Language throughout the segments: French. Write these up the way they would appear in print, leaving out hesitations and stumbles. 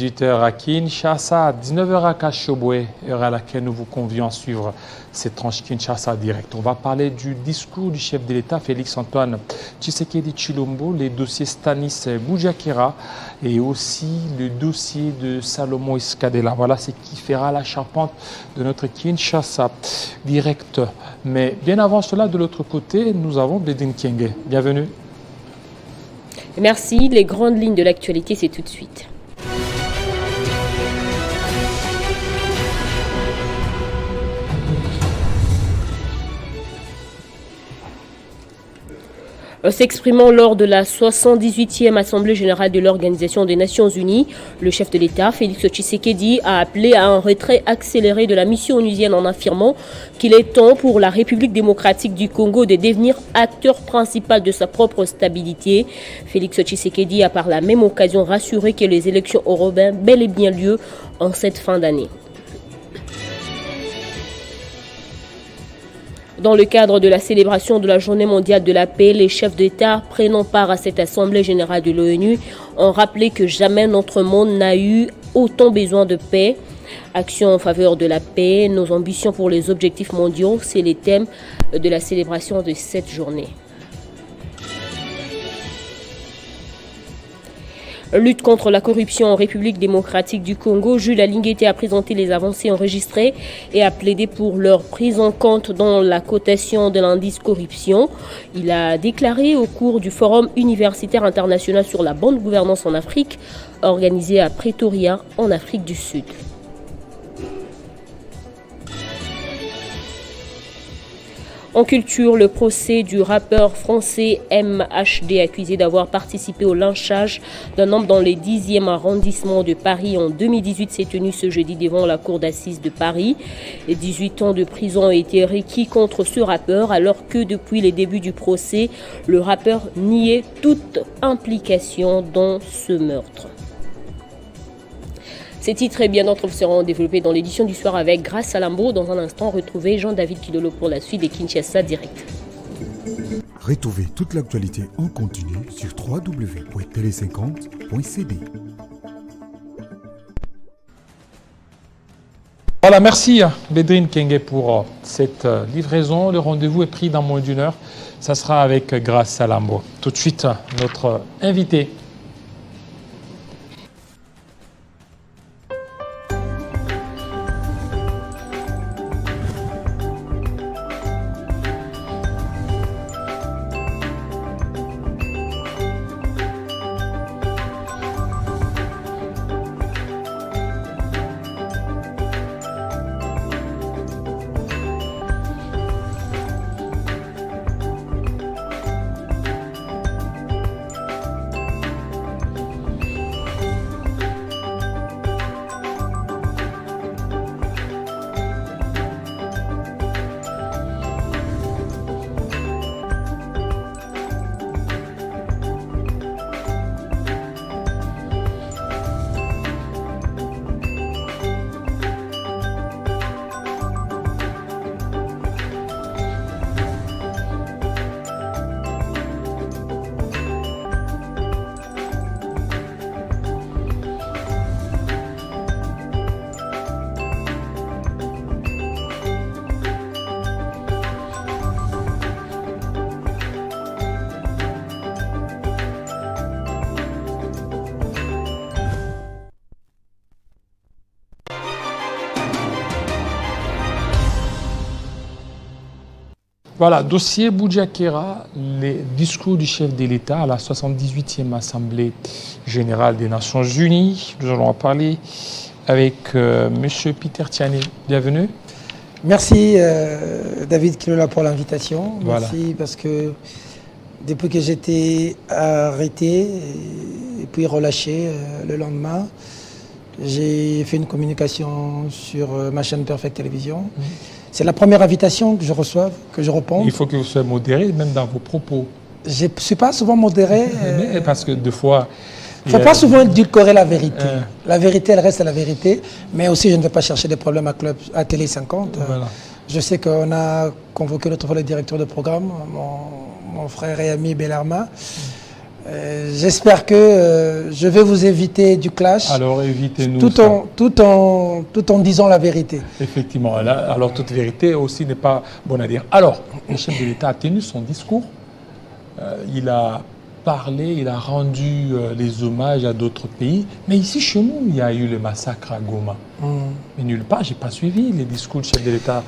auditeurs à Kinshasa, 19h à Kashobwe, heure à laquelle nous vous convions à suivre cette tranche Kinshasa Direct. On va parler du discours du chef de l'État, Félix-Antoine Tshisekedi Tshilombo, les dossiers Stanis Boudiakera et aussi le dossier de Salomon Iskadela. Voilà ce qui fera la charpente de notre Kinshasa Direct. Mais bien avant cela, de l'autre côté, nous avons Bédine Kienge. Bienvenue. Merci. Les grandes lignes de l'actualité, c'est tout de suite. S'exprimant lors de la 78e Assemblée générale de l'Organisation des Nations Unies, le chef de l'État, Félix Tshisekedi, a appelé à un retrait accéléré de la mission onusienne en affirmant qu'il est temps pour la République démocratique du Congo de devenir acteur principal de sa propre stabilité. Félix Tshisekedi a par la même occasion rassuré que les élections auront bel et bien lieu en cette fin d'année. Dans le cadre de la célébration de la Journée mondiale de la paix, les chefs d'État prenant part à cette Assemblée générale de l'ONU ont rappelé que jamais notre monde n'a eu autant besoin de paix. Action en faveur de la paix, nos ambitions pour les objectifs mondiaux, c'est les thèmes de la célébration de cette journée. Lutte contre la corruption en République démocratique du Congo, Jules Alinguete a présenté les avancées enregistrées et a plaidé pour leur prise en compte dans la cotation de l'indice corruption. Il a déclaré au cours du Forum universitaire international sur la bonne gouvernance en Afrique, organisé à Pretoria, en Afrique du Sud. En culture, le procès du rappeur français MHD accusé d'avoir participé au lynchage d'un homme dans le 10e arrondissement de Paris en 2018 s'est tenu ce jeudi devant la cour d'assises de Paris. 18 ans de prison ont été requis contre ce rappeur alors que depuis les débuts du procès, le rappeur niait toute implication dans ce meurtre. Ces titres et bien d'autres seront développés dans l'édition du soir avec Grâce à Lambeau. Dans un instant, retrouvez Jean-David Kidolo pour la suite des Kinshasa Direct. Retrouvez toute l'actualité en continu sur www.tele50.cd. Voilà, merci Bédrine Kenge pour cette livraison. Le rendez-vous est pris dans moins d'une heure. Ça sera avec Grâce à Lambeau. Tout de suite, notre invité. Voilà, dossier Boudiakera, les discours du chef de l'État à la 78e Assemblée générale des Nations Unies. Nous allons en parler avec M. Peter Tiani. Bienvenue. Merci David Kilola pour l'invitation. Voilà. Merci parce que depuis que j'étais arrêté et puis relâché le lendemain, j'ai fait une communication sur ma chaîne Perfect Télévision. C'est la première invitation que je reçois, que je réponds. Il faut que vous soyez modéré, même dans vos propos. Je ne suis pas souvent modéré. Mais parce que des fois... Il ne faut pas souvent édulcorer la vérité. La vérité, elle reste la vérité. Mais aussi, je ne vais pas chercher des problèmes à Télé 50. Voilà. Je sais qu'on a convoqué l'autre fois le directeur de programme, mon frère et ami Bellarma. J'espère que je vais vous éviter du clash. Alors évitez-nous tout en disant la vérité. Effectivement. Alors toute vérité aussi n'est pas bonne à dire. Alors, le chef de l'État a tenu son discours. Il a parlé, il a rendu les hommages à d'autres pays. Mais ici, chez nous, il y a eu le massacre à Goma. Mais nulle part, je n'ai pas suivi les discours du chef de l'État.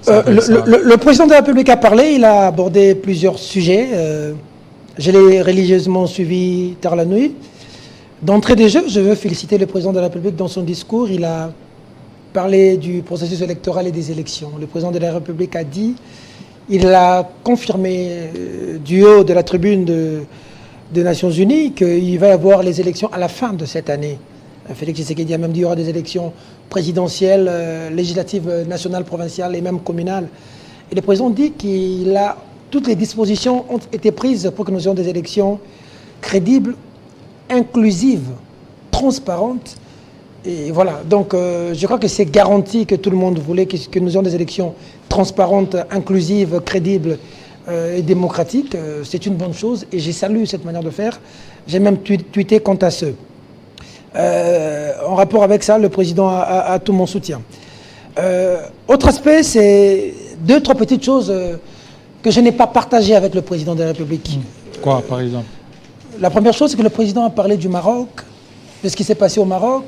Le président de la République a parlé, il a abordé plusieurs sujets. Je l'ai religieusement suivi tard la nuit. D'entrée des jeux, je veux féliciter le président de la République dans son discours. Il a parlé du processus électoral et des élections. Le président de la République a dit, il a confirmé du haut de la tribune des Nations Unies qu'il va y avoir les élections à la fin de cette année. Félix Tshisekedi a même dit qu'il y aura des élections présidentielles, législatives, nationales, provinciales et même communales. Et le président dit qu'il a toutes les dispositions ont été prises pour que nous ayons des élections crédibles, inclusives, transparentes. Et voilà, donc je crois que c'est garanti que tout le monde voulait que nous ayons des élections transparentes, inclusives, crédibles et démocratiques. C'est une bonne chose et j'ai salué cette manière de faire. J'ai même tweeté quant à ce. En rapport avec ça, le président a tout mon soutien. Autre aspect, c'est 2-3 petites choses que je n'ai pas partagé avec le président de la République. Quoi, par exemple? La première chose, c'est que le président a parlé du Maroc, de ce qui s'est passé au Maroc,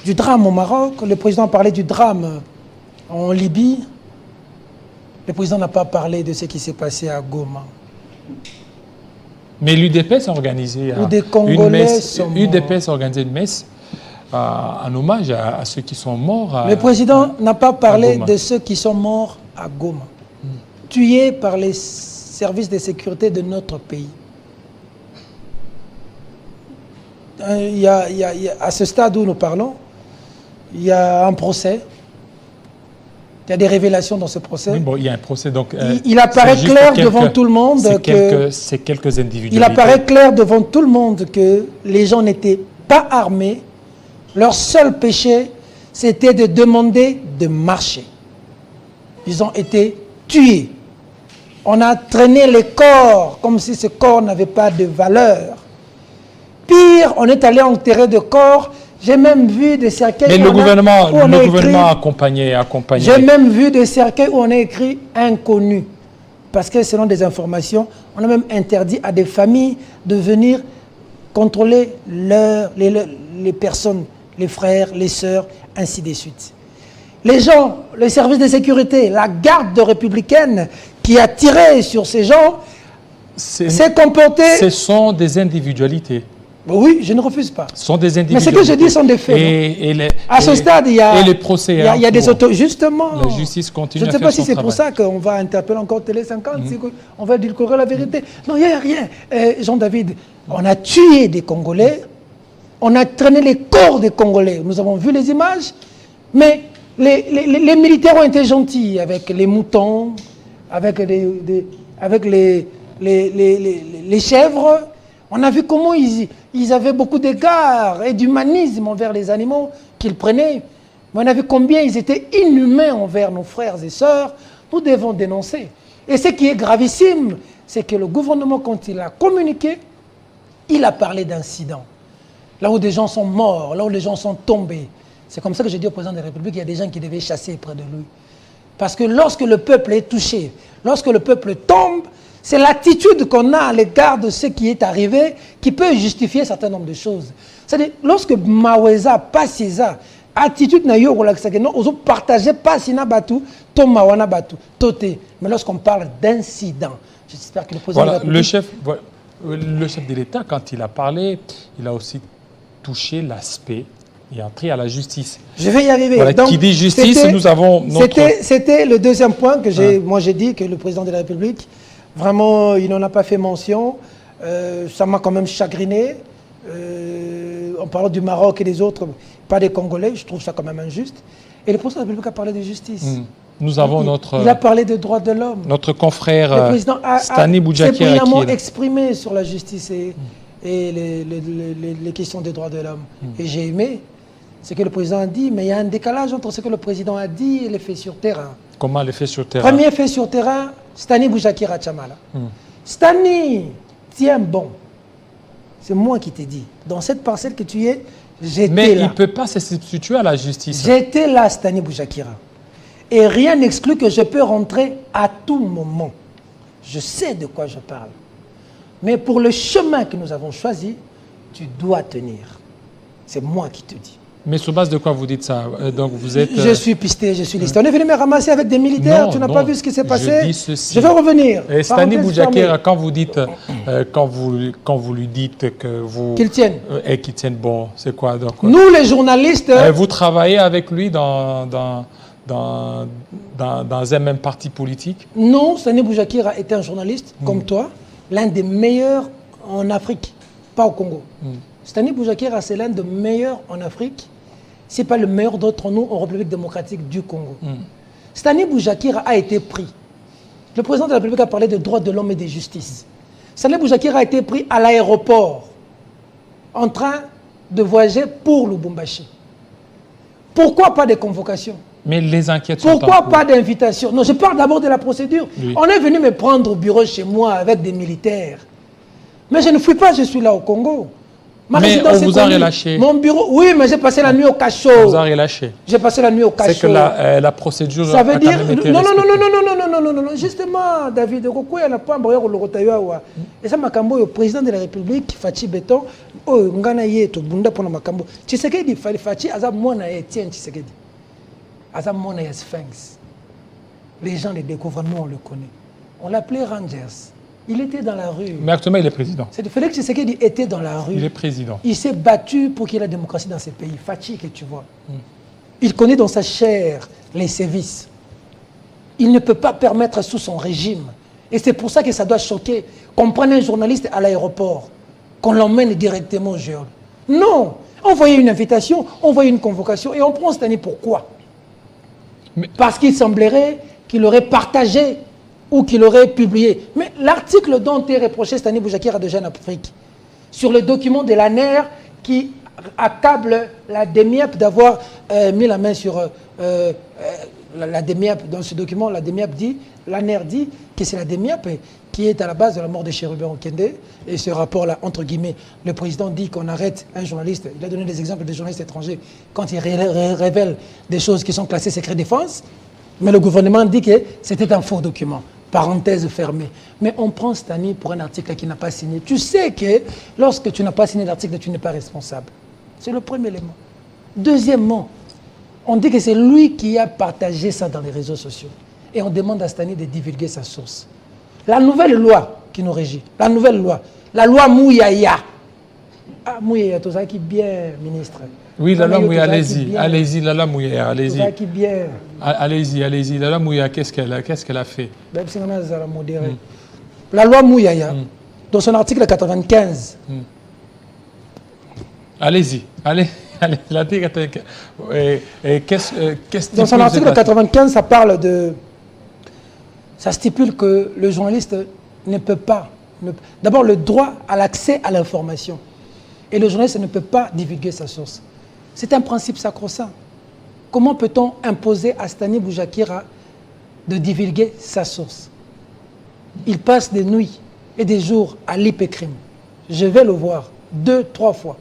du drame au Maroc. Le président a parlé du drame en Libye. Le président n'a pas parlé de ce qui s'est passé à Goma. Mais l'UDPS a organisé une messe en hommage à ceux qui sont morts. Le président n'a pas parlé de ceux qui sont morts à Goma. Tués par les services de sécurité de notre pays. À ce stade où nous parlons, il y a un procès. Il y a des révélations dans ce procès. Oui, bon, il y a un procès, donc... il apparaît clair devant tout le monde que... C'est quelques individus. Il apparaît clair devant tout le monde que les gens n'étaient pas armés. Leur seul péché, c'était de demander de marcher. Ils ont été tués. On a traîné les corps comme si ce corps n'avait pas de valeur. Pire, on est allé enterrer de corps. J'ai même vu des cercueils... Mais le gouvernement a accompagné. J'ai même vu des cercueils où on a écrit « inconnu ». Parce que selon des informations, on a même interdit à des familles de venir contrôler les personnes, les frères, les sœurs, ainsi de suite. Les gens, les services de sécurité, la garde républicaine qui a tiré sur ces gens s'est comporté... Ce sont des individualités. Oui, je ne refuse pas. Ce sont des individus. Mais ce que je dis sont des faits. À ce stade, il y a, les procès, il y a des autos. Justement. La justice continue à faire son travail. Je ne sais pas si c'est pour ça qu'on va interpeller encore Télé 50, on va édulcorer la vérité. Non, il n'y a rien. Jean-David, on a tué des Congolais, on a traîné les corps des Congolais. Nous avons vu les images, mais les militaires ont été gentils avec les moutons, avec les chèvres. On a vu comment ils avaient beaucoup d'égards et d'humanisme envers les animaux qu'ils prenaient. Mais on a vu combien ils étaient inhumains envers nos frères et sœurs. Nous devons dénoncer. Et ce qui est gravissime, c'est que le gouvernement, quand il a communiqué, il a parlé d'incidents. Là où des gens sont morts, là où les gens sont tombés. C'est comme ça que j'ai dit au président de la République, il y a des gens qui devaient chasser près de lui. Parce que lorsque le peuple est touché, lorsque le peuple tombe, c'est l'attitude qu'on a à l'égard de ce qui est arrivé qui peut justifier un certain nombre de choses. C'est-à-dire, lorsque Maweza, Passisa, attitude na yo relaxageno, on partageait Passina Batou, Tomawana Batou, Toté. Mais lorsqu'on parle d'incident, j'espère que le président de la République... Le chef de l'État, quand il a parlé, il a aussi touché l'aspect et entré à la justice. Je vais y arriver. Voilà, donc, qui dit justice, nous avons notre... C'était le deuxième point que j'ai... Moi, j'ai dit que le président de la République, vraiment, il n'en a pas fait mention. Ça m'a quand même chagriné. En parlant du Maroc et des autres, pas des Congolais, je trouve ça quand même injuste. Et le président de la République a parlé de justice. Nous avons il a parlé de droits de l'homme. Notre confrère le président Stani Boudjakir s'est brillamment exprimé sur la justice et les questions des droits de l'homme. Et j'ai aimé ce que le président a dit, mais il y a un décalage entre ce que le président a dit et les faits sur terrain. Comment les faits sur terrain? Premier fait sur terrain, Stani Boudjakir à Tchamala. Stani tient bon. C'est moi qui t'ai dit. Dans cette parcelle que tu es, j'étais là. Mais il ne peut pas se substituer à la justice. J'étais là, Stani Boujakira. Et rien n'exclut que je peux rentrer à tout moment. Je sais de quoi je parle. Mais pour le chemin que nous avons choisi, tu dois tenir. C'est moi qui te dis. Mais sur base de quoi vous dites ça? Donc vous êtes... Je suis pisté, je suis listé. On est venu me ramasser avec des militaires, Non, tu n'as non, pas vu ce qui s'est passé. je dis ceci. Je vais revenir. Et Stani Parenthèse Boujakira, fermée. quand vous dites, quand vous lui dites que vous... Qu'il tienne. Et qu'il tienne, bon, c'est quoi donc? Nous, les journalistes... Vous travaillez avec lui dans un même parti politique? Non, Stani Boujakira était un journaliste, comme toi, l'un des meilleurs en Afrique, pas au Congo. Stani Boujakira, c'est l'un des meilleurs en Afrique, si pas le meilleur d'entre nous en République démocratique du Congo. Stani Boujakira a été pris. Le président de la République a parlé des droits de l'homme et de justice. Stani Boujakira a été pris à l'aéroport, en train de voyager pour Lubumbashi. Pourquoi pas de convocation? Mais les enquêtes sont en Pourquoi cours. pas d'invitation? Non, je parle d'abord de la procédure. Oui. On est venu me prendre au bureau chez moi avec des militaires. Mais je ne fuis pas, je suis là au Congo. Ma Mais résidence on est vous a connue. relâché. Mon bureau, oui, mais j'ai passé la nuit au On cachot. vous a relâché. J'ai passé la nuit au cachot. C'est que la procédure Ça a veut quand dire... même été Non, non, non, respectée. non, non, non, non, non, non, non, non, justement, David, et ça, Makambo, le président de la République, Fachi Beton, oh, Ngana Yeto, Bunda Pona Makambo. Tshisekedi, Fachi, Azam Mona Etienne Tshisekedi. Azam Mona est Sphinx. Les gens le découvrent, nous on le connaît. On l'appelait Rangers. Il était dans la rue. Mais actuellement, il est président. C'est Félix Tshisekedi était dans la rue. Il est président. Il s'est battu pour qu'il y ait la démocratie dans ces pays. Fachi, que tu vois. Il connaît dans sa chair les sévices. Il ne peut pas permettre sous son régime. Et c'est pour ça que ça doit choquer qu'on prenne un journaliste à l'aéroport, qu'on l'emmène directement au géol. Non, envoyer une invitation, envoyer une convocation, et on prend cette année pourquoi? Parce qu'il semblerait qu'il aurait partagé ou qu'il aurait publié. Mais l'article dont est reproché Stani Boujakira de Jeune Afrique, sur le document de l'ANER qui accable la DEMIEP d'avoir mis la main sur la DEMIEP. Dans ce document, la DEMIEP dit, l'ANER dit que c'est la DEMIEP qui est à la base de la mort de Chérubin Okende. Et ce rapport-là, entre guillemets, le président dit qu'on arrête un journaliste. Il a donné des exemples de journalistes étrangers quand il révèle des choses qui sont classées secret défense. Mais le gouvernement dit que c'était un faux document. Parenthèse fermée. Mais on prend Stani pour un article qui n'a pas signé. Tu sais que lorsque tu n'as pas signé l'article, tu n'es pas responsable. C'est le premier élément. Deuxièmement, on dit que c'est lui qui a partagé ça dans les réseaux sociaux. Et on demande à Stani de divulguer sa source. La nouvelle loi qui nous régit, la nouvelle loi, la loi Mouyaya. Ah, Mouyaya, tout ça qui bien, ministre. Oui, la loi Mouyaya, allez-y. allez-y, la loi Mouyaya, allez-y. Tout ça qui bien. Allez-y, allez-y. La loi Mouyaya, qu'est-ce qu'elle a fait? La loi Mouyaya, dans son article 95, Allez-y, allez. Qu'est-ce dans son article 95, ça parle de... Ça stipule que le journaliste ne peut pas... D'abord, le droit à l'accès à l'information. Et le journaliste ne peut pas divulguer sa source. C'est un principe sacro-saint. Comment peut-on imposer à Stani Boujakira de divulguer sa source? Il passe des nuits et des jours à l'IPCRIM. Je vais le voir 2, 3 fois.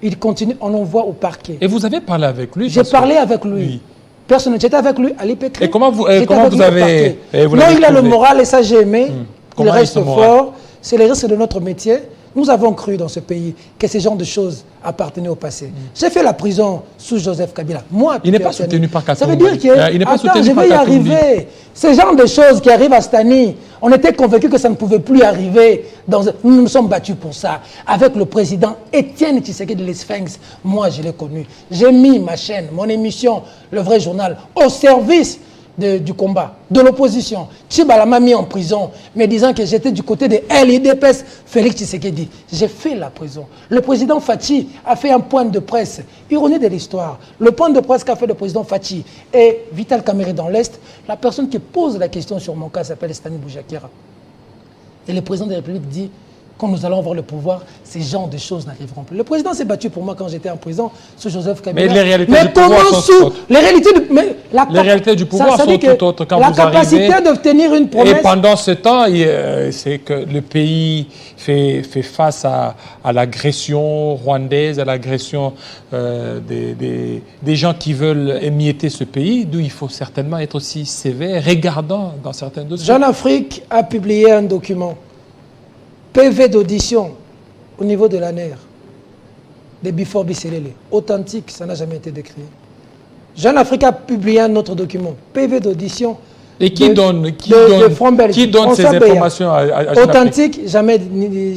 Il continue, on l'envoie au parquet. Et vous avez parlé avec lui? J'ai parlé avec lui. Oui. Personne, j'étais avec lui à l'IPCRIM. Et comment vous J'étais avec lui au avez... parquet. vous Non, l'avez il a le trouvé? moral et ça j'ai aimé. Il Comment reste est ce moral? fort. C'est le risque de notre métier. Nous avons cru dans ce pays que ce genre de choses appartenaient au passé. J'ai fait la prison sous Joseph Kabila. Moi, Il n'est pas Peter soutenu par Ça Katumbi. veut dire que... Il n'est pas Attends, soutenu je par vais y Katumbi. arriver. Ce genre de choses qui arrivent à Stani, on était convaincus que ça ne pouvait plus arriver. Nous nous sommes battus pour ça. Avec le président Étienne Tshisekedi de l'Esphinx, moi je l'ai connu. J'ai mis ma chaîne, mon émission, Le Vrai Journal, au service du combat, de l'opposition. Tchibala m'a mis en prison, me disant que j'étais du côté de l'IDPS, Félix Tshisekedi. J'ai fait la prison. Le président Fachi a fait un point de presse. Ironie de l'histoire. Le point de presse qu'a fait le président Fachi et Vital Kamerhe dans l'Est, la personne qui pose la question sur mon cas s'appelle Stani Boujakira. Et le président de la République dit, quand nous allons avoir le pouvoir, ces genres de choses n'arriveront plus. Le président s'est battu pour moi quand j'étais en prison sous Joseph Kabila. Mais les réalités du pouvoir sont tout autres. Les réalités du pouvoir sont tout autres quand vous arrivez. La capacité d'obtenir une promesse... Et pendant ce temps, c'est que le pays fait face à l'agression rwandaise, à l'agression des gens qui veulent émietter ce pays, d'où il faut certainement être aussi sévère, regardant dans certains dossiers. Jeune Afrique a publié un document, PV d'audition au niveau de la NER, des Bifor Biselele, authentique, ça n'a jamais été décrit. Jeune Afrique a publié un autre document, PV d'audition. Et qui donne ces informations à Jeune Afrique? Authentique, jamais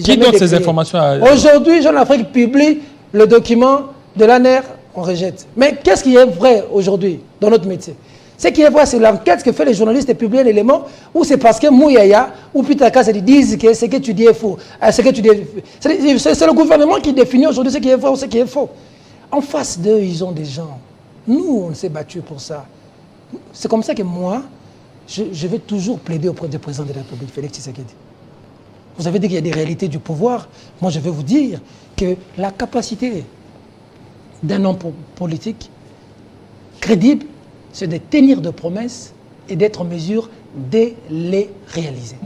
Qui donne ces informations à... Aujourd'hui, Jeune Afrique publie le document de la NER, on rejette. Mais qu'est-ce qui est vrai aujourd'hui dans notre métier? Ce qui est vrai, c'est l'enquête que fait les journalistes et publier un élément où c'est parce que Mouyaya ou Pitaka se disent que ce que tu dis est faux. C'est le gouvernement qui définit aujourd'hui ce qui est vrai ou ce qui est faux. En face d'eux, ils ont des gens. Nous, on s'est battus pour ça. C'est comme ça que moi, je vais toujours plaider auprès du président de la République, Félix Tshisekedi. Vous avez dit qu'il y a des réalités du pouvoir. Moi, je vais vous dire que la capacité d'un homme politique crédible, c'est de tenir de promesses et d'être en mesure de les réaliser.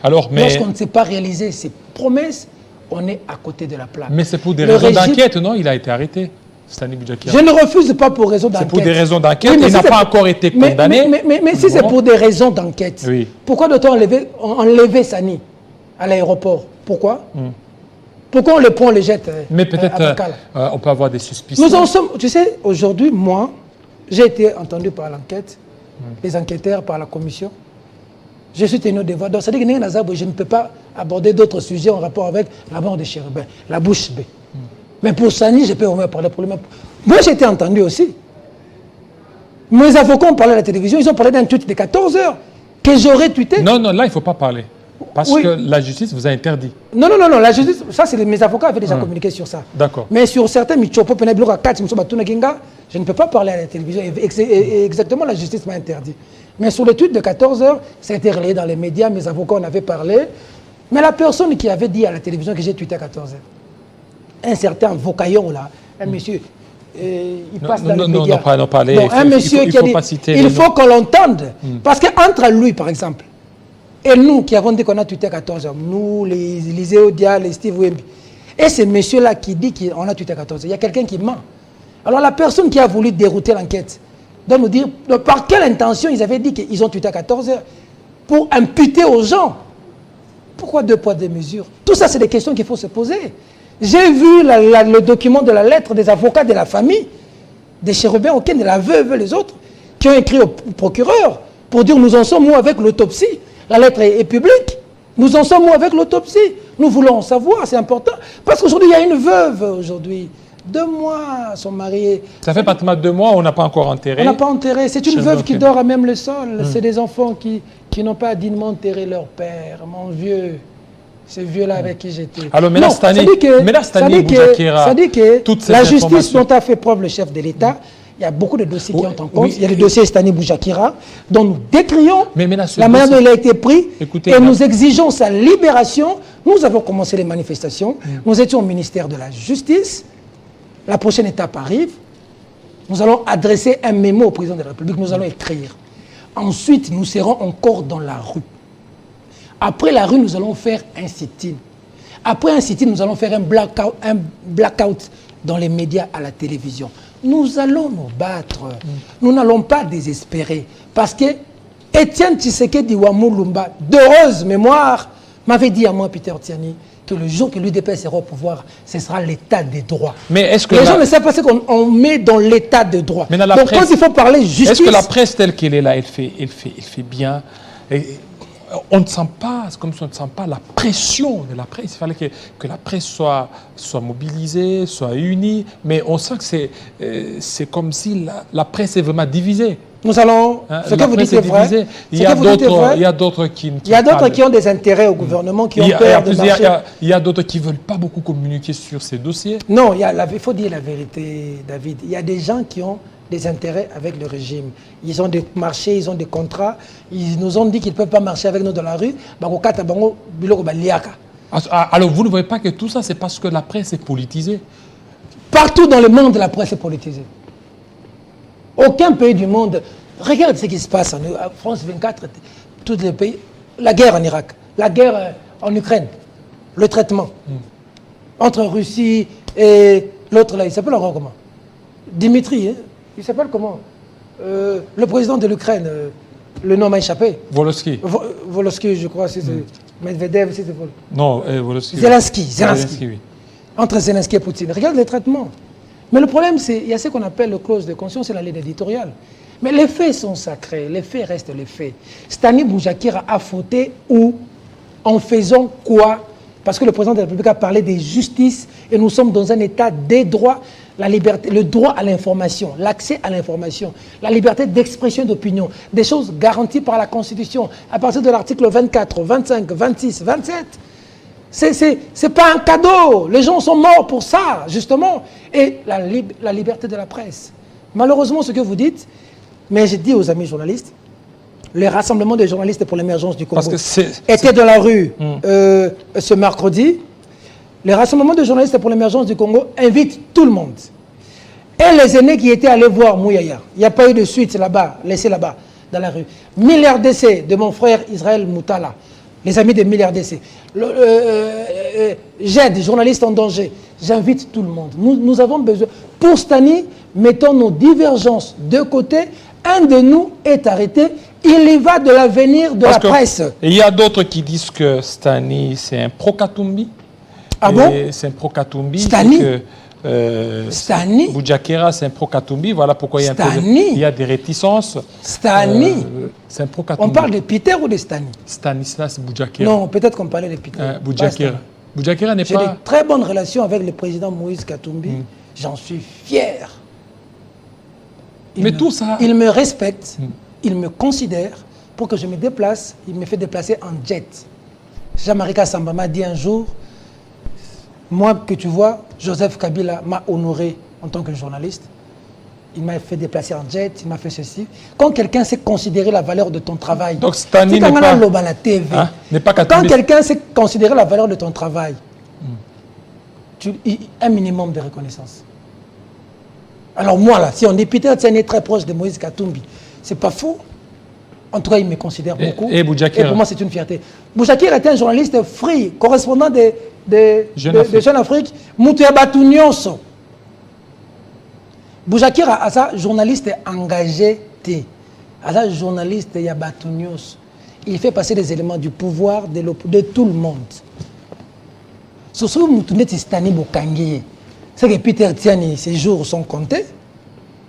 Lorsqu'on ne sait pas réaliser ces promesses, on est à côté de la plaque. Mais c'est pour des raisons d'enquête, non? Il a été arrêté, Stani Boudiakira. Je ne refuse pas pour raison d'enquête. C'est pour des raisons d'enquête, oui, il n'a pas encore été condamné. Mais si c'est pour des raisons d'enquête, oui. Pourquoi doit-on enlever Sani à l'aéroport? Pourquoi? Pourquoi on le prend, on le jette? Mais peut-être on peut avoir des suspicions. Nous en sommes, tu sais, aujourd'hui, moi, j'ai été entendu par l'enquête, les enquêteurs, par la commission. Je suis tenu au devoir. Donc, c'est-à-dire que je ne peux pas aborder d'autres sujets en rapport avec la mort de Chérubin, la bouche bée. Mais pour Sani, je peux au moins parler pour lui-même. Moi, j'ai été entendu aussi. Mes avocats ont parlé à la télévision, ils ont parlé d'un tweet de 14 heures que j'aurais tweeté. Non, là, il ne faut pas parler. Parce que la justice vous a interdit. Non, la justice, ça, c'est mes avocats avaient déjà communiqué sur ça. D'accord. Mais sur certains, je ne peux pas parler à la télévision. Et exactement, la justice m'a interdit. Mais sur le tweet de 14 heures, ça a été relayé dans les médias, mes avocats en avaient parlé. Mais la personne qui avait dit à la télévision que j'ai tweeté à 14 heures, un certain Vocaillon, là, un monsieur, il passe dans les médias. Non, parler. Un monsieur qui a dit, il faut qu'on l'entende. Parce qu'entre lui, par exemple, et nous qui avons dit qu'on a tweeté à 14 heures, nous, les Élisée Odia, les Steve Wemby, et ce monsieur-là qui dit qu'on a tweeté à 14 heures, il y a quelqu'un qui ment. Alors la personne qui a voulu dérouter l'enquête doit nous dire par quelle intention ils avaient dit qu'ils ont tweeté à 14 heures pour imputer aux gens. Pourquoi 2 poids 2 mesures? Tout ça, c'est des questions qu'il faut se poser. J'ai vu le document de la lettre des avocats de la famille, des chérubins, aucun de la veuve, les autres, qui ont écrit au procureur pour dire nous en sommes où avec l'autopsie. La lettre est publique. Nous en sommes où avec l'autopsie? Nous voulons en savoir, c'est important. Parce qu'aujourd'hui, il y a une veuve aujourd'hui. 2 mois sont mariés. Ça fait pratiquement 2 mois, on n'a pas encore enterré. On n'a pas enterré. C'est une veuve qui dort à même le sol. C'est des enfants qui n'ont pas dignement enterré leur père. Mon vieux, ce vieux-là avec qui j'étais. Alors maintenant, Stani Boudiakira, ça dit que la justice dont a fait preuve le chef de l'État, il y a beaucoup de dossiers qui entrent en compte. Il y a le dossier Stani Boudiakira, dont nous décrions la manière dont il a été pris. Écoutez, et nous exigeons sa libération. Nous avons commencé les manifestations. Nous étions au ministère de la Justice. La prochaine étape arrive. Nous allons adresser un mémo au président de la République. Nous allons écrire. Ensuite, nous serons encore dans la rue. Après la rue, nous allons faire un sit-in. Après un sit-in, nous allons faire un blackout dans les médias, à la télévision. Nous allons nous battre. Nous n'allons pas désespérer. Parce que Étienne Tshisekedi Wamulumba, d'heureuse mémoire, m'avait dit à moi, Peter Tiani, que le jour que l'UDPS sera au pouvoir, ce sera l'état des droits. Mais est-ce que les gens ne savent pas ce qu'on met dans l'état de droit. Donc presse, quand il faut parler justice... Est-ce que la presse telle qu'elle est là, elle fait bien? On ne sent pas, comme si on ne sent pas la pression de la presse. Il fallait que la presse soit mobilisée, soit unie, mais on sent que c'est comme si la presse est vraiment divisée. Nous allons... Ce que vous dites est vrai. Il y a d'autres qui ont des intérêts au gouvernement, qui ont peur de marcher. Il y a d'autres qui ne veulent pas beaucoup communiquer sur ces dossiers. Non, il faut dire la vérité, David. Il y a des gens qui ont des intérêts avec le régime. Ils ont des marchés, ils ont des contrats. Ils nous ont dit qu'ils ne peuvent pas marcher avec nous dans la rue. Alors, vous ne voyez pas que tout ça, c'est parce que la presse est politisée? Partout dans le monde, la presse est politisée. Aucun pays du monde... Regarde ce qui se passe en France 24, tous les pays. La guerre en Irak, la guerre en Ukraine, le traitement entre Russie et l'autre là, il s'appelle encore comment? Dimitri, hein? Il s'appelle comment? Le président de l'Ukraine, le nom m'a échappé. Volosky. Volosky, je crois, c'est Medvedev, c'est Non, Volosky. Zelensky. Oui. Entre Zelensky et Poutine. Regarde les traitements. Mais le problème, c'est qu'il y a ce qu'on appelle le clause de conscience et la ligne éditoriale. Mais les faits sont sacrés, les faits restent les faits. Stani Boujakira a fauté où? En faisant quoi? Parce que le président de la République a parlé de justice et nous sommes dans un état des droits, la liberté, le droit à l'information, l'accès à l'information, la liberté d'expression d'opinion, des choses garanties par la Constitution à partir de l'article 24, 25, 26, 27. C'est pas un cadeau. Les gens sont morts pour ça, justement. Et la liberté de la presse. Malheureusement, ce que vous dites, mais j'ai dit aux amis journalistes, le rassemblement des journalistes pour l'émergence du Congo était dans la rue ce mercredi. Le rassemblement des journalistes pour l'émergence du Congo invite tout le monde. Et les aînés qui étaient allés voir Mouyaya, il n'y a pas eu de suite là-bas, laissé là-bas, dans la rue. 1000 RDC de mon frère Israël Moutala, les amis de 1000 RDC. J'aide, journalistes en danger. J'invite tout le monde. Nous avons besoin. Pour Stani, mettons nos divergences de côté. Un de nous est arrêté. Il y va de l'avenir de la presse. Il y a d'autres qui disent que Stani, c'est un pro-Katumbi. Ah bon? C'est un pro-Katumbi. Stani? Stani Boujakera, c'est un pro-Katumbi. Voilà pourquoi il y a des réticences. Stani c'est un pro-Katumbi. On parle de Peter ou de Stani? Stanislas Boujakera. Non, peut-être qu'on parlait de Peter. Boujakera. Boujakera n'est pas... J'ai de très bonnes relations avec le président Moïse Katumbi. J'en suis fier. Mais tout ça... Il me respecte, il me considère. Pour que je me déplace, il me fait déplacer en jet. Jean-Marie Kassamba m'a dit un jour, moi que tu vois, Joseph Kabila m'a honoré en tant que journaliste. Il m'a fait déplacer en jet, il m'a fait ceci. Quand quelqu'un sait considérer la valeur de ton travail, donc Stani n'est pas... la TV, quand quelqu'un sait considérer la valeur de ton travail, un minimum de reconnaissance. Alors moi là, si on dit Peter Tiani est très proche de Moïse Katumbi, c'est pas faux. En tout cas, il me considère beaucoup. Et pour moi, c'est une fierté. Boujakira était un journaliste free, correspondant de Jeune Afrique. Moutia Batounios. Boujakira, à ça, journaliste engagé, à ça, journaliste Yabatounios. Il fait passer des éléments du pouvoir de tout le monde. Ce que Moutoune Stani Bokangi, c'est que Peter Tiani, ses jours sont comptés.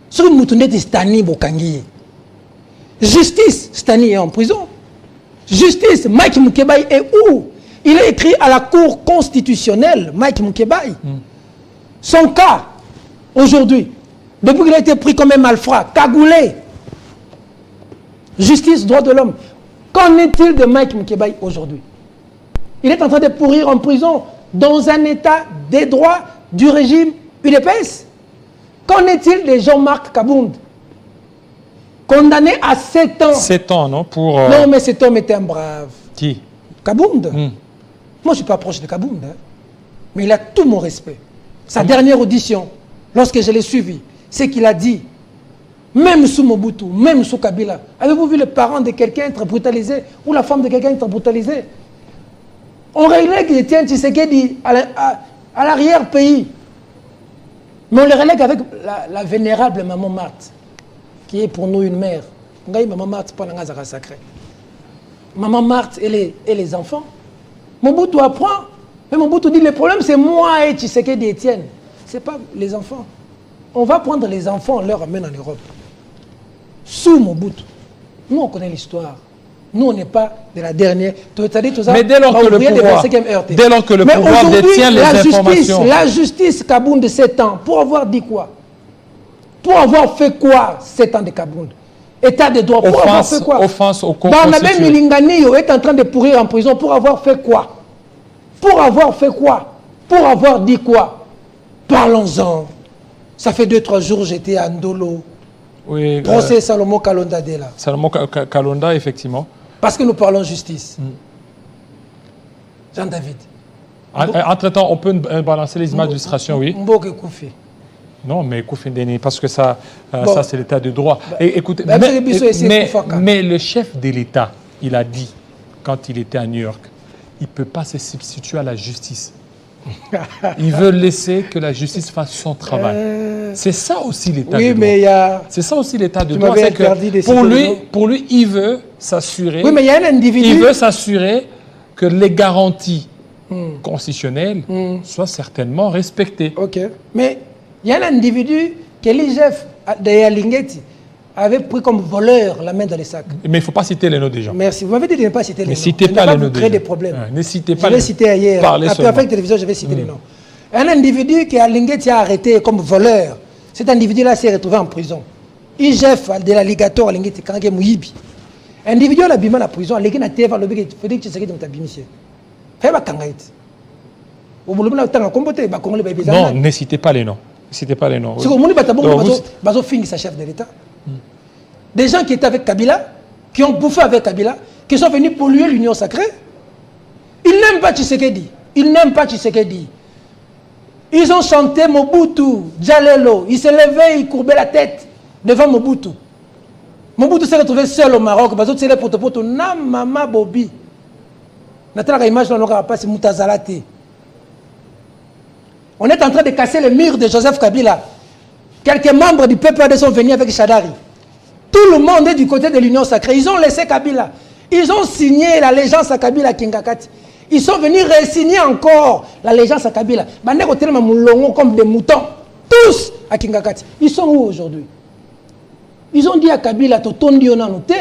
Ce que Moutoune Stani Bokangi. Justice, Stani est en prison. Justice, Mike Moukebaï est où? Il est écrit à la Cour constitutionnelle, Mike Moukebaï. Son cas, aujourd'hui, depuis qu'il a été pris comme un malfrat, cagoulé. Justice, droits de l'homme. Qu'en est-il de Mike Moukebaï aujourd'hui? Il est en train de pourrir en prison dans un état des droits du régime UDPS. Qu'en est-il de Jean-Marc Kabound? Condamné à 7 ans. 7 ans, non? Non, mais cet homme était un brave. Qui? Kabound. Moi, je ne suis pas proche de Kabound. Hein. Mais il a tout mon respect. Sa dernière audition, lorsque je l'ai suivi, c'est qu'il a dit, même sous Mobutu, même sous Kabila, avez-vous vu les parents de quelqu'un être brutalisé ou la femme de quelqu'un être brutalisée? On relègue Etienne Tshisekedi à l'arrière-pays. Mais on le relègue avec la vénérable Maman Marthe, qui est pour nous une mère. Maman Marthe, pas la sacrée. Maman Marthe et les enfants. Mobutu apprend. Mais Mobutu dit, le problème c'est moi et Tshisekedi Etienne. Ce n'est pas les enfants. On va prendre les enfants, on les ramène en Europe. Sous Mobutu. Nous, on connaît l'histoire. Nous, on n'est pas de la dernière. Mais dès lors que le pouvoir détient les informations... La justice Kabound de 7 ans, pour avoir dit quoi? Pour avoir fait quoi 7 ans de Kabound? État de droit, pour avoir fait quoi? Offense au corps constitutionnel. Barnabé Milinganiyo est en train de pourrir en prison pour avoir fait quoi? Pour avoir fait quoi? Pour avoir dit quoi? Parlons-en. Ça fait 2-3 jours, j'étais à Ndolo. Oui, procès Salomon Kalonda là. Salomon Kalonda, effectivement. Parce que nous parlons justice. Jean-David, Entre-temps, on peut balancer les images d'illustration, oui. Mboke Koufi. Non, mais Koufindeni, parce que ça, Bon. ça c'est l'état de droit. Et, écoutez, Bah, mais le chef de l'État, il a dit, quand il était à New York, il ne peut pas se substituer à la justice. Il veut laisser que la justice fasse son travail. C'est ça aussi l'état de droit. Mais il y a... C'est ça aussi l'état de Tu droit. m'avais C'est que interdit de pour citer lui, le nom. pour lui, il veut s'assurer. Oui, mais il y a un individu... Il veut s'assurer que les garanties constitutionnelles soient certainement respectées. Ok. Mais il y a un individu que l'IGF de Lingeti avait pris comme voleur la main dans les sacs. Mais il ne faut pas citer les noms des gens. Merci. Vous m'avez dit de ne pas citer les noms. Ne citez pas les noms des créer gens. des problèmes. Ouais, ne citez pas Je vais les- citer ailleurs. Parlez Après, seulement. avec télévision, je vais citer les noms. Un individu qui a Lingeti a arrêté comme voleur. Cet individu-là s'est retrouvé en prison. IGF de l'alligator à Lingeti, quand il est mouibi. Individu à bima la prison, les gens na teva le bec, faut dire que tu sais que tu as bimissé. Fais pas kangaït. Au bout de la temps, compoter, bah comment les bébés. Non, ne citez pas les noms. Ne citez pas les noms. C'est comme on dit, Donc, vous- Bazo Fing, sa chef de l'État. Des gens qui étaient avec Kabila, qui ont bouffé avec Kabila, qui sont venus polluer l'Union sacrée. Ils n'aiment pas Tshisekedi. Ils n'aiment pas Tshisekedi. Ils ont chanté Mobutu, Djalelo. Ils se levaient, ils courbaient la tête devant Mobutu. Mobutu s'est retrouvé seul au Maroc. Bazo tsele potopoto na mama Bobi. Natala image dans notre passe Moutazalate. On est en train de casser le mur de Joseph Kabila. Quelques membres du PPRD sont venus avec Chadari. Tout le monde est du côté de l'Union sacrée. Ils ont laissé Kabila. Ils ont signé l'allégeance à Kabila Kingakati. Ils sont venus re-signer encore l'allégeance à Kabila. Bandeko tellement moulongo comme des moutons. Tous à Kingakati. Ils sont où aujourd'hui? Ils ont dit à Kabila, Totondi Onanote.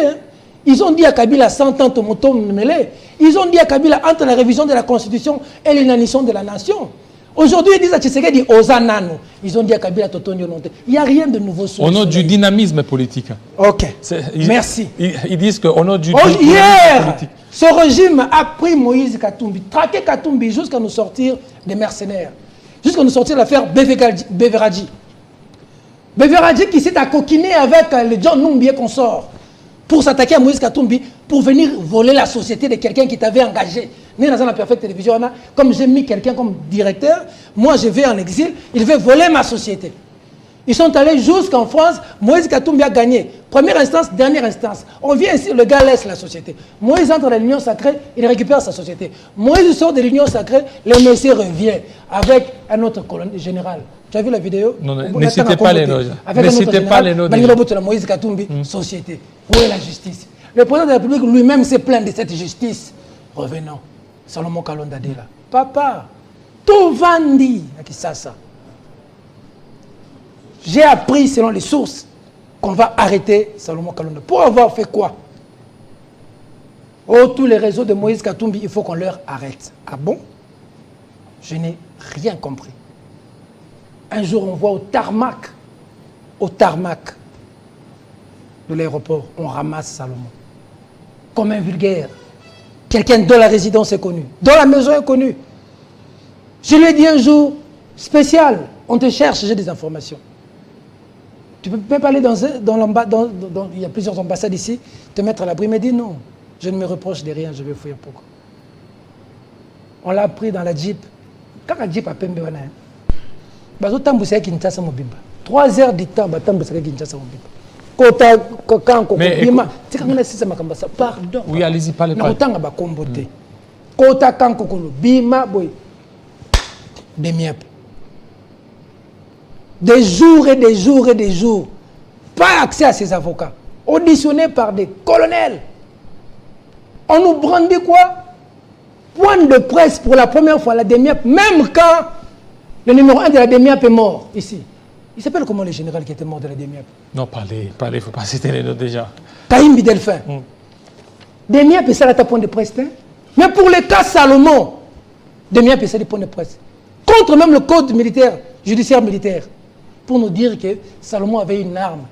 Ils ont dit à Kabila, 100 ans, Tomoto Mele. Ils ont dit à Kabila, entre la révision de la Constitution et l'inanition de la nation. Aujourd'hui, ils disent à Tshisekedi, Ozanano. Ils ont dit à Kabila, Totondi Onanote. Il n'y a rien de nouveau sur Au le nom soleil. du dynamisme politique. Ok. Ils- Merci. Ils disent qu'au nom du Oh, dynamisme hier, politique. ce régime a pris Moïse Katumbi, traqué Katumbi jusqu'à nous sortir des mercenaires, jusqu'à nous sortir l'affaire Beveradji. Beveradji qui s'est accoquiné avec le John Numbié consort pour s'attaquer à Moïse Katumbi, pour venir voler la société de quelqu'un qui t'avait engagé. Nous, dans la Perfect Télévision, comme j'ai mis quelqu'un comme directeur, moi je vais en exil, il veut voler ma société. Ils sont allés jusqu'en France, Moïse Katumbi a gagné. Première instance, dernière instance. On vient ici, le gars laisse la société. Moïse entre dans l'Union sacrée, il récupère sa société. Moïse sort de l'Union sacrée, le monsieur revient avec un autre colonel général. Tu as vu la vidéo? Non, ne citez pas les noms. Avec Ne un autre citez pas général, les noms des Balingo gens. Botola, Moïse Katumbi, société. Où est la justice? Le président de la République lui-même s'est plaint de cette justice. Revenons. Salomon Kalonda là. Papa, tout vandi à Kisasa. J'ai appris, selon les sources, qu'on va arrêter Salomon Kalonda. Pour avoir fait quoi? Oh, tous les réseaux de Moïse Katumbi, il faut qu'on leur arrête. Ah bon? Je n'ai rien compris. Un jour, on voit au tarmac de l'aéroport, on ramasse Salomon. Comme un vulgaire. Quelqu'un dont la résidence est connue, dont la maison est connue. Je lui ai dit un jour, spécial, on te cherche, j'ai des informations. Tu peux même pas aller dans l'ambassade, il y a plusieurs ambassades ici, te mettre à l'abri. Il m'a dit non, je ne me reproche de rien, je vais fouiller pourquoi. On l'a pris dans la Jeep. Quand la Jeep a pembe, on a. Bazo tamboussé Kinshasa Mobimba. 3 heures du temps, tamboussé Kinshasa Mobimba. Pardon. Oui, allez-y, parlez pas. Kota Kankokolo, Bima Boy. Des jours et des jours et des jours. Pas accès à ses avocats. Auditionnés par des colonels. On nous brandit quoi? Point de presse pour la première fois, la DEMIAP, même quand le numéro 1 de la DEMIAP est mort ici. Il s'appelle comment le général qui était mort de la DEMIAP? Non, parlez, il ne faut pas citer les noms déjà. Kaïm Delphin. DEMIAP est ça la point de presse. Hein? Mais pour le cas Salomon, DEMIAP est ça des points de presse. Contre même le code militaire, judiciaire militaire, pour nous dire que Salomon avait une arme.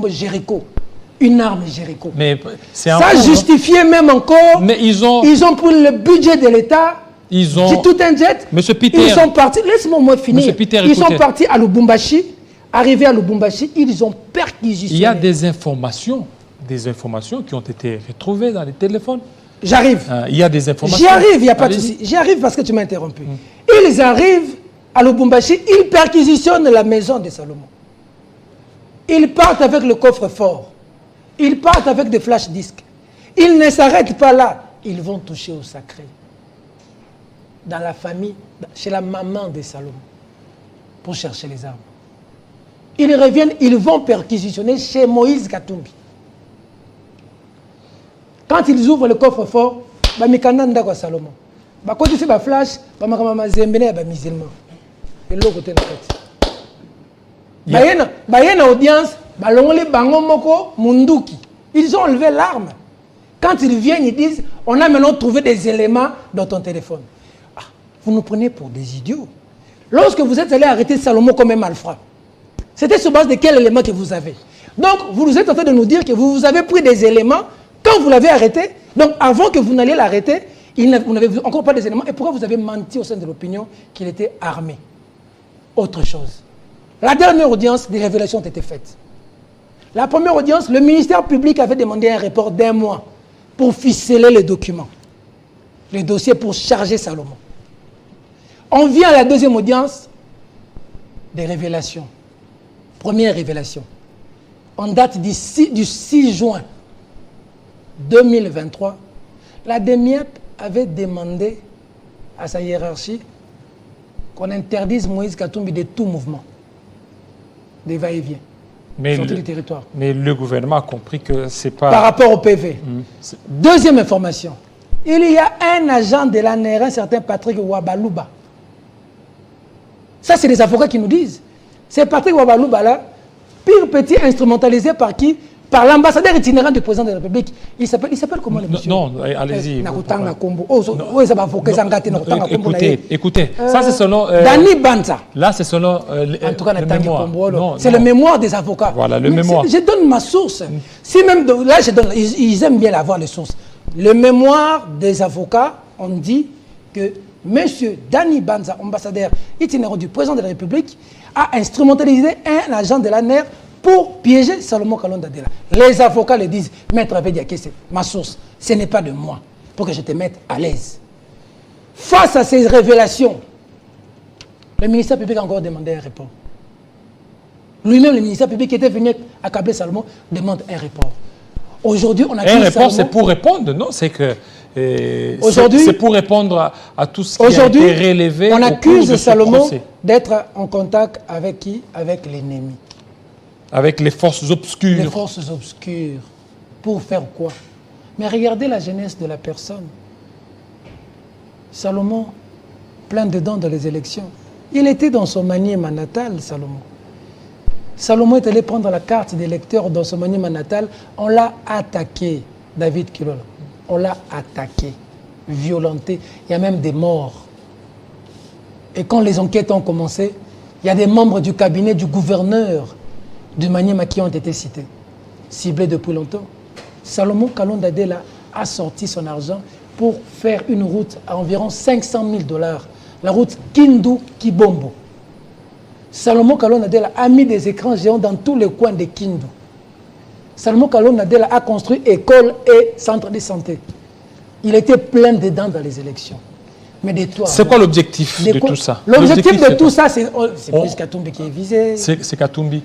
Jéricho. Une arme Jéricho. Mais c'est un ça justifiait même encore. Mais ils ont pris le budget de l'État. Ils ont... C'est tout un jet. Monsieur Peter. Ils sont partis. Laisse-moi finir. Peter, ils sont partis à Lubumbashi. Arrivés à Lubumbashi, ils ont perquisitionné. Il y a des informations qui ont été retrouvées dans les téléphones J'arrive. Il y a des informations. J'y arrive, il n'y a pas de souci. J'y arrive parce que tu m'as interrompu. Ils arrivent à Lubumbashi, ils perquisitionnent la maison de Salomon. Ils partent avec le coffre-fort. Ils partent avec des flash disques. Ils ne s'arrêtent pas là. Ils vont toucher au sacré. Dans la famille, chez la maman de Salomon, pour chercher les armes. Ils reviennent, ils vont perquisitionner chez Moïse Katumbi. Quand ils ouvrent le coffre-fort, Mikanda kwa Salomon. Quand ils font flash, Zembene ba musulman. Et l'autre côté de la tête. Bayena audience, balongole bango moko munduki. Ils ont enlevé l'arme. Quand ils viennent, ils disent, on a maintenant trouvé des éléments dans ton téléphone. Ah, vous nous prenez pour des idiots. Lorsque vous êtes allé arrêter Salomon comme un malfrat, c'était sur base de quel élément que vous avez. Donc, vous êtes en train de nous dire que vous avez pris des éléments quand vous l'avez arrêté. Donc, avant que vous n'alliez l'arrêter, vous n'avez encore pas des éléments. Et pourquoi vous avez menti au sein de l'opinion qu'il était armé? Autre chose. La dernière audience, des révélations ont été faites. La première audience, le ministère public avait demandé un report d'1 mois pour ficeler les documents, les dossiers pour charger Salomon. On vient à la deuxième audience, des révélations. Première révélation. En date du 6 juin 2023, la DEMIEP avait demandé à sa hiérarchie qu'on interdise Moïse Katumbi de tout mouvement, des va-et-vient, sortir du territoire. Mais le gouvernement a compris que c'est pas... Par rapport au PV. Deuxième information. Il y a un agent de l'ANR, un certain Patrick Wabaluba. Ça, c'est les avocats qui nous disent. C'est Patrick Wabaluba là, pire petit, instrumentalisé par qui? Par l'ambassadeur itinérant du président de la République. Il s'appelle comment le monsieur? Non, allez-y. Écoutez, ça c'est selon... Dani Banza. Là c'est selon en tout cas, le mémoire. C'est le mémoire des avocats. Voilà, le mémoire. Je donne ma source. Si même là, je donne, ils aiment bien avoir les sources. Le mémoire des avocats, on dit que M. Dani Banza, ambassadeur itinérant du président de la République, a instrumentalisé un agent de l'ANR pour piéger Salomon Kalonda Adela. Les avocats le disent, Maître Abediaké, c'est ma source, ce n'est pas de moi, pour que je te mette à l'aise. Face à ces révélations, le ministère public a encore demandé un report. Lui-même, le ministère public qui était venu accabler Salomon, demande un report. Aujourd'hui, on a un report, c'est pour répondre, non? C'est que... c'est pour répondre à tout ce qui a été relevé. On accuse Salomon d'être en contact avec qui? Avec l'ennemi. Avec les forces obscures. Les forces obscures. Pour faire quoi? Mais regardez la jeunesse de la personne. Salomon, plein de dents dans les élections. Il était dans son Maniema natal, Salomon. Salomon est allé prendre la carte d'électeur dans son Maniema natal. On l'a attaqué, David Kilola. On l'a attaqué, violenté. Il y a même des morts. Et quand les enquêtes ont commencé, il y a des membres du cabinet du gouverneur du Maniema qui ont été cités, ciblés depuis longtemps. Salomon Kalonda Adela a sorti son argent pour faire une route à environ 500 000 $, la route Kindu-Kibombo. Salomon Kalonda Adela a mis des écrans géants dans tous les coins de Kindu. Salomon Kalonda Adela a construit école et centre de santé. Il était plein de dents dans les élections. Mais de toi. C'est quoi l'objectif de tout ça? L'objectif de tout ça, c'est plus Katumbi qui est visé. C'est Katumbi.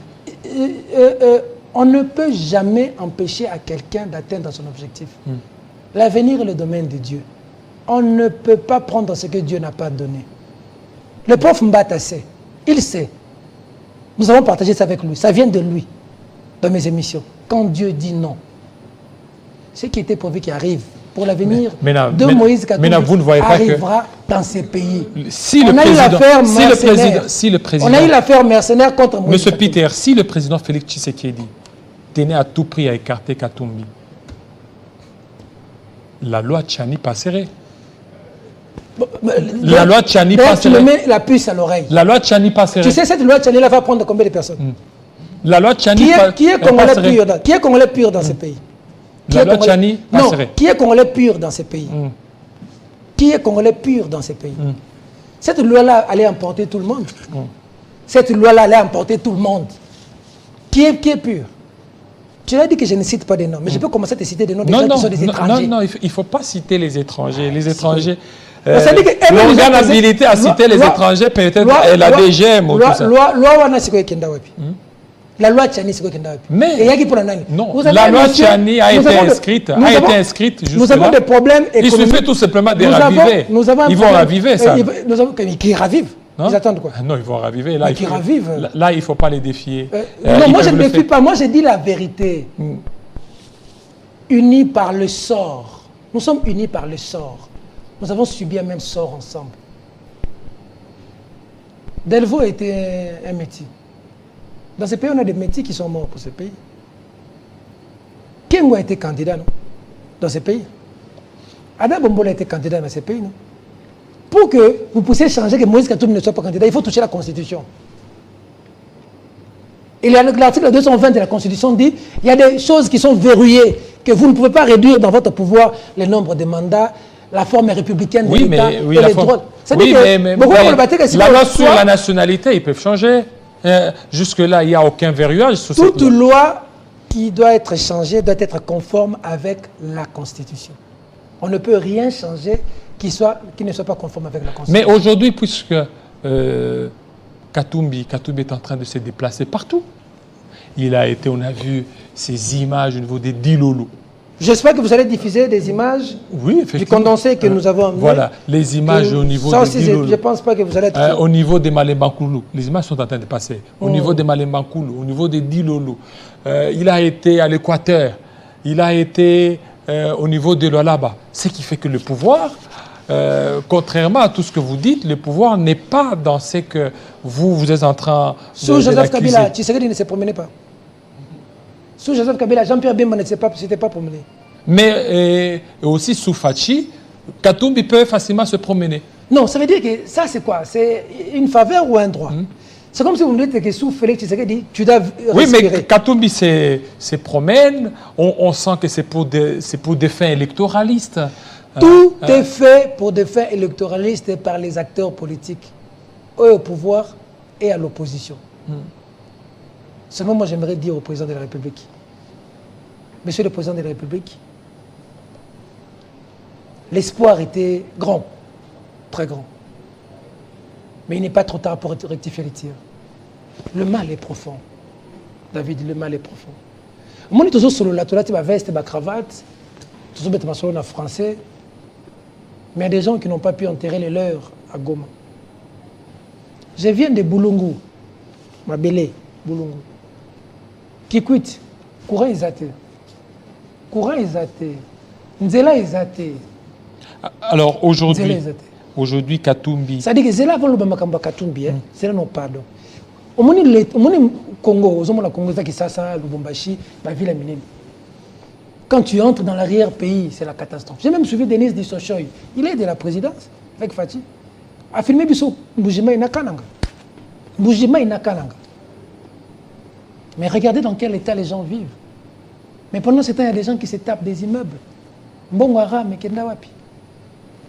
On ne peut jamais empêcher à quelqu'un d'atteindre son objectif. L'avenir est le domaine de Dieu. On ne peut pas prendre ce que Dieu n'a pas donné. Le prof Mbata sait. Il sait. Nous avons partagé ça avec lui. Ça vient de lui, dans mes émissions. Quand Dieu dit non, ce qui était prévu qui arrive pour l'avenir de Moïse Katumbi arrivera dans ces pays. On a eu l'affaire mercenaire contre Moïse Monsieur Peter, si le président Félix Tshisekedi tenait à tout prix à écarter Katumbi, la loi Tchani passerait. La loi Tchani passerait. Tu me mets la puce à l'oreille. La loi Tchani passerait. Tu sais, cette loi Tchani va prendre combien de personnes? La loi Tchani qui est congolais pur dans ce pays? La loi Tchani passerait. Qui est congolais pur dans ces pays? Qui est congolais pur dans ces pays? Cette loi-là allait emporter tout le monde. Cette loi-là allait emporter tout le monde. Qui est pur? Tu as dit que je ne cite pas des noms, mais je peux commencer à te citer des noms des gens qui sont des étrangers. Non, il ne faut pas citer les étrangers. Les étrangers... l'organabilité à citer les étrangers, peut-être la DGM ou tout ça. La loi Tchani, c'est quoi qu'il y a? Mais non, la loi Tchani a été inscrite jusque-là. Nous avons des problèmes économiques. Il suffit tout simplement de raviver. Ils vont raviver ça. Qui ravivent. Ils attendent quoi? Non, ils vont raviver. Là, il ne faut pas les défier. Non, moi je ne défie pas. Moi je dis la vérité. Unis par le sort. Nous sommes unis par le sort. Nous avons subi un même sort ensemble. Delvaux était un métier. Dans ce pays, on a des métiers qui sont morts pour ce pays. Kengo a été candidat, non? Dans ce pays. Ada Bombola a été candidat dans ce pays, non? Pour que vous puissiez changer, que Moïse Katumbi ne soit pas candidat, il faut toucher la Constitution. Et l'article 220 de la Constitution dit il y a des choses qui sont verrouillées, que vous ne pouvez pas réduire dans votre pouvoir le nombre de mandats, la forme républicaine de l'État et les droits. La loi sur la nationalité, ils peuvent changer. Jusque-là, il n'y a aucun verrouillage. Toute loi qui doit être changée doit être conforme avec la Constitution. On ne peut rien changer qui ne soit pas conforme avec la Constitution. Mais aujourd'hui, puisque Katumbi est en train de se déplacer partout, il a été, on a vu ces images au niveau des Dilolo. J'espère que vous allez diffuser des images du condensé que nous avons amené. Voilà, les images au niveau des Dilolo. Je ne pense pas que vous allez être... au niveau des Malembankulu, les images sont en train de passer. Au niveau des Malembankulu, au niveau des Dilolo. Il a été à l'Équateur, il a été au niveau de l'Olaba. Ce qui fait que le pouvoir, contrairement à tout ce que vous dites, le pouvoir n'est pas dans ce que vous êtes en train de Sous Joseph Kabila, Tshisekedi ne se promenait pas. Sous Joseph Kabila, Jean-Pierre Bemba ne s'était pas promené. Mais aussi sous Fachi, Katumbi peut facilement se promener. Non, ça veut dire que ça c'est quoi? C'est une faveur ou un droit? C'est comme si vous me dites que sous Félix Tshisekedi, tu dois respirer. Oui, mais Katumbi se promène, on sent que c'est pour des fins électoralistes. Tout est fait pour des fins électoralistes par les acteurs politiques, eux au pouvoir et à l'opposition. Seulement, moi, j'aimerais dire au président de la République, Monsieur le Président de la République, l'espoir était grand, très grand. Mais il n'est pas trop tard pour rectifier les tirs. Le mal est profond. David, le mal est profond. Moi, je suis sur la toilette, ma veste, ma cravate, je suis sur le français. Mais il y a des gens qui n'ont pas pu enterrer les leurs à Goma. Je viens de Boulungu, ma belle, Boulungu. Kikwit, courant Izate. Courant Izate. Nzela Izate. Alors aujourd'hui, Katumbi. Ça dit que Zela va le Bamakamba Katumbi, c'est là non pardon. Au moins, Congo, au moins, Congo, Kisasa, Lubumbashi, ma ville est minime. Quand tu entres dans l'arrière-pays, c'est la catastrophe. J'ai même suivi Denis Dissochoy. Il est de la présidence avec Fatih. A filmé Bissou, Mbujima Inakananga. Mbujima Inakananga. Mais regardez dans quel état les gens vivent. Mais pendant ce temps, il y a des gens qui se tapent des immeubles. Mbongwara, mais Kenda Wapi.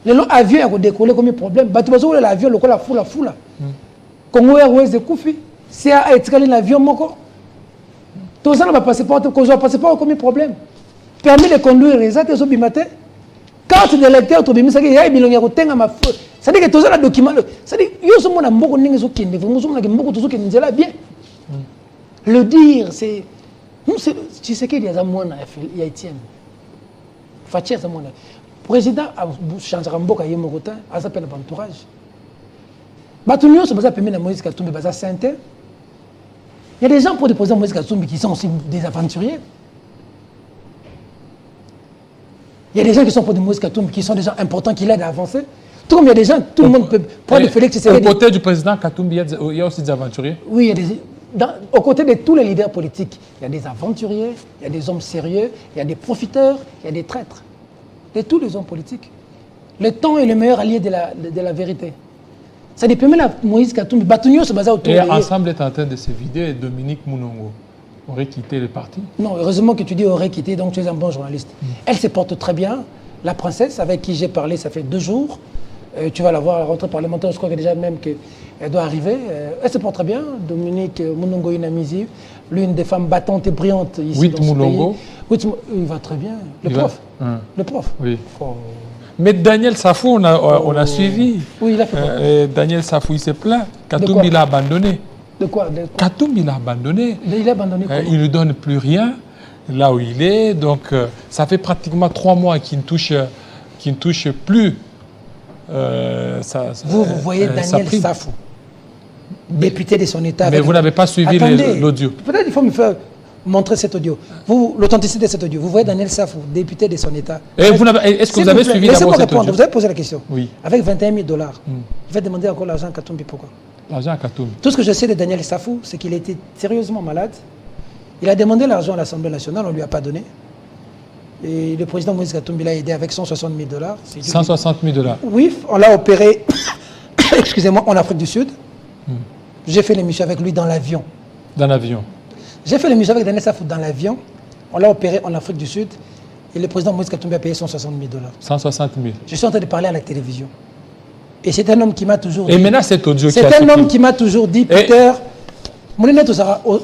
Les avions ont décollé comme un problème. Batubazo, l'avion, le la foula. Congo Airways de Koufi. C'est à être l'avion Moko. Tout ça, on va passer par comme un problème. Permis de conduire les actes au matin. Carte d'électeur, tu ça y a des millions de ma faute. Ça dit que tout ça, le document. Ça dit que yo a beaucoup de choses qui ne sont pas bien. Le dire, c'est. Tu sais qu'il y a un mois, il y a Etienne. Fatia, c'est mon. Le président a changé de Mboka, il a s'appelle l'entourage. Batunio, c'est permis de Moïse Katumbi, c'est Saint-Étienne. Il y a des gens pour déposer Moïse Katumbi qui sont aussi des aventuriers. Il y a des gens qui sont pour des Moïse Katumbi qui sont des gens importants qui l'aident à avancer. Tout comme il y a des gens, tout le monde peut prendre Félix Tshisekedi. Au côté du président Katumbi, il y a aussi des aventuriers. Oui, il y a des. Aux côtés de tous les leaders politiques, il y a des aventuriers, il y a des hommes sérieux, il y a des profiteurs, il y a des traîtres. De tous les hommes politiques. Le temps est le meilleur allié de la vérité. Ça dépend même Moïse Katumbi. Batunio se base autour de... Et ensemble est en train de se vider et Dominique Mounongo aurait quitté le parti. Non, heureusement que tu dis aurait quitté, donc tu es un bon journaliste. Elle se porte très bien. La princesse avec qui j'ai parlé, ça fait 2 jours. Tu vas la voir à la rentrée parlementaire, je crois que déjà même qu'elle doit arriver. Elle se porte très bien. Dominique Moulongo Inamizi, l'une des femmes battantes et brillantes ici Oui, dans ce Moulongo. pays. Il va très bien. Le prof. Le prof. Oui. Oh. Mais Daniel Safou, on a suivi. Oui, il a fait quoi Daniel Safou, il s'est plaint. Katoum, il a abandonné. De quoi Katoum, il a abandonné. Il a abandonné quoi Il ne donne plus rien là où il est. Donc, ça fait pratiquement 3 mois qu'il ne touche plus. Vous voyez Daniel Safou, député de son État. Mais vous n'avez pas suivi l'audio. Peut-être il faut me faire montrer cet audio. L'authenticité de cet audio. Vous voyez Daniel Safou, député de son État. Est-ce que vous avez suivi d'abord cet audio? Vous avez posé la question. Oui. Avec 21 000 $, il va demander encore l'argent à Katumbi. Pourquoi? L'argent à Katumbi. Tout ce que je sais de Daniel Safou, c'est qu'il était sérieusement malade. Il a demandé l'argent à l'Assemblée nationale, on ne lui a pas donné. Et le président Moïse Katumbi l'a aidé avec 160 000 $. 160 000 $. Oui, on l'a opéré, excusez-moi, en Afrique du Sud. J'ai fait l'émission avec lui dans l'avion. Dans l'avion. J'ai fait l'émission avec Daniel Safou dans l'avion. On l'a opéré en Afrique du Sud. Et le président Moïse Katumbi a payé 160 000 $. 160 000. Je suis en train de parler à la télévision. Et c'est un homme qui m'a toujours dit... Et maintenant, cet audio qui a C'est un homme qui m'a toujours dit, Peter... Mounine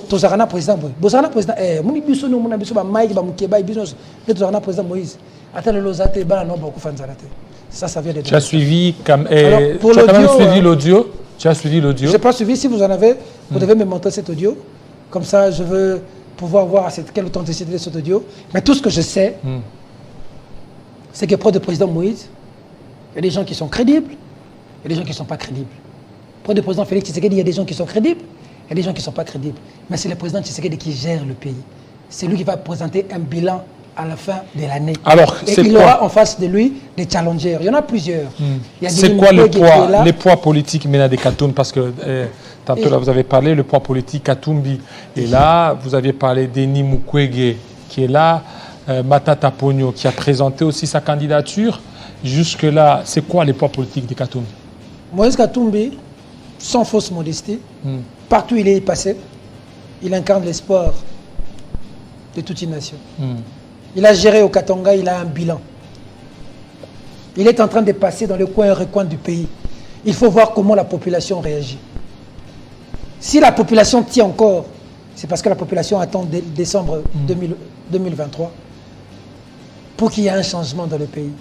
tozarana président Moïse. Bozarana président muni biso no muna biso ba Mike ba Mukeba biso ne tozarana président Moïse. Ata le lozate ba no ba ku fanzarate. Ça vient de. Tu as suivi comme tu as quand même suivi l'audio. Tu as suivi l'audio. Je n'ai pas suivi. Si vous en avez, vous devez me montrer cet audio. Comme ça, je veux pouvoir voir quelle authenticité de cet audio. Mais tout ce que je sais, c'est que près du président Moïse, il y a des gens qui sont crédibles, il y a des gens qui ne sont pas crédibles. Près du président Félix Tshisekedi, il y a des gens qui sont crédibles. Il y a des gens qui ne sont pas crédibles. Mais c'est le président Tshisekedi qui gère le pays. C'est lui qui va présenter un bilan à la fin de l'année. Alors, et il aura en face de lui des challengers. Il y en a plusieurs. C'est quoi les poids politiques maintenant de Katumbi? Parce que tantôt, là, vous avez parlé, le poids politique Katumbi est là. Vous aviez parlé d'Eni Mukwege qui est là. Matata Ponyo qui a présenté aussi sa candidature. Jusque-là, c'est quoi les poids politiques de Katumbi? Moïse Katumbi, sans fausse modestie, partout où il est passé, il incarne l'espoir de toute une nation. Il a géré au Katanga, il a un bilan. Il est en train de passer dans le coin et recoin du pays. Il faut voir comment la population réagit. Si la population tient encore, c'est parce que la population attend décembre 2023 pour qu'il y ait un changement dans le pays.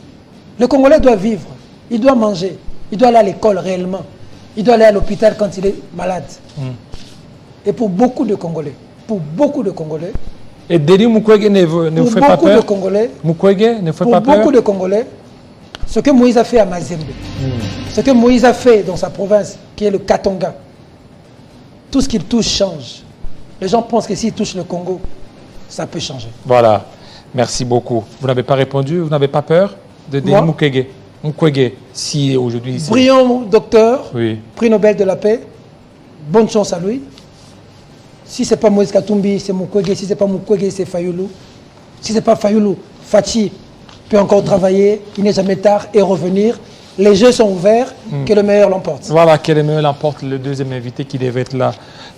Le Congolais doit vivre, il doit manger, il doit aller à l'école réellement. Il doit aller à l'hôpital quand il est malade. Et pour beaucoup de Congolais, et Denis Mukwege ne vous fait pas peur? Mukwege ne fait pas peur? Pour beaucoup de Congolais, ce que Moïse a fait à Mazembe, ce que Moïse a fait dans sa province, qui est le Katanga, tout ce qu'il touche change. Les gens pensent que s'il touche le Congo, ça peut changer. Voilà. Merci beaucoup. Vous n'avez pas répondu? Vous n'avez pas peur de Denis Mukwege? Mukwege, si aujourd'hui... Brillant docteur, oui. Prix Nobel de la paix, bonne chance à lui. Si ce n'est pas Moïse Katumbi, c'est Mukwege. Si ce n'est pas Mukwege, c'est Fayoulou. Si ce n'est pas Fayoulou, Fachi peut encore travailler, il n'est jamais tard, et revenir. Les jeux sont ouverts, que le meilleur l'emporte. Voilà, que le meilleur l'emporte, le deuxième invité qui devait être là,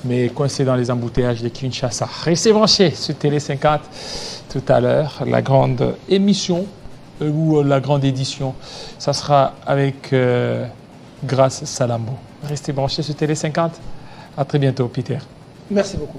mais coincé dans les embouteillages de Kinshasa. Restez branchés sur Télé 50 tout à l'heure, la grande émission ou la grande édition, ça sera avec Grâce Salambo. Restez branchés sur Télé 50. À très bientôt, Peter. Merci beaucoup.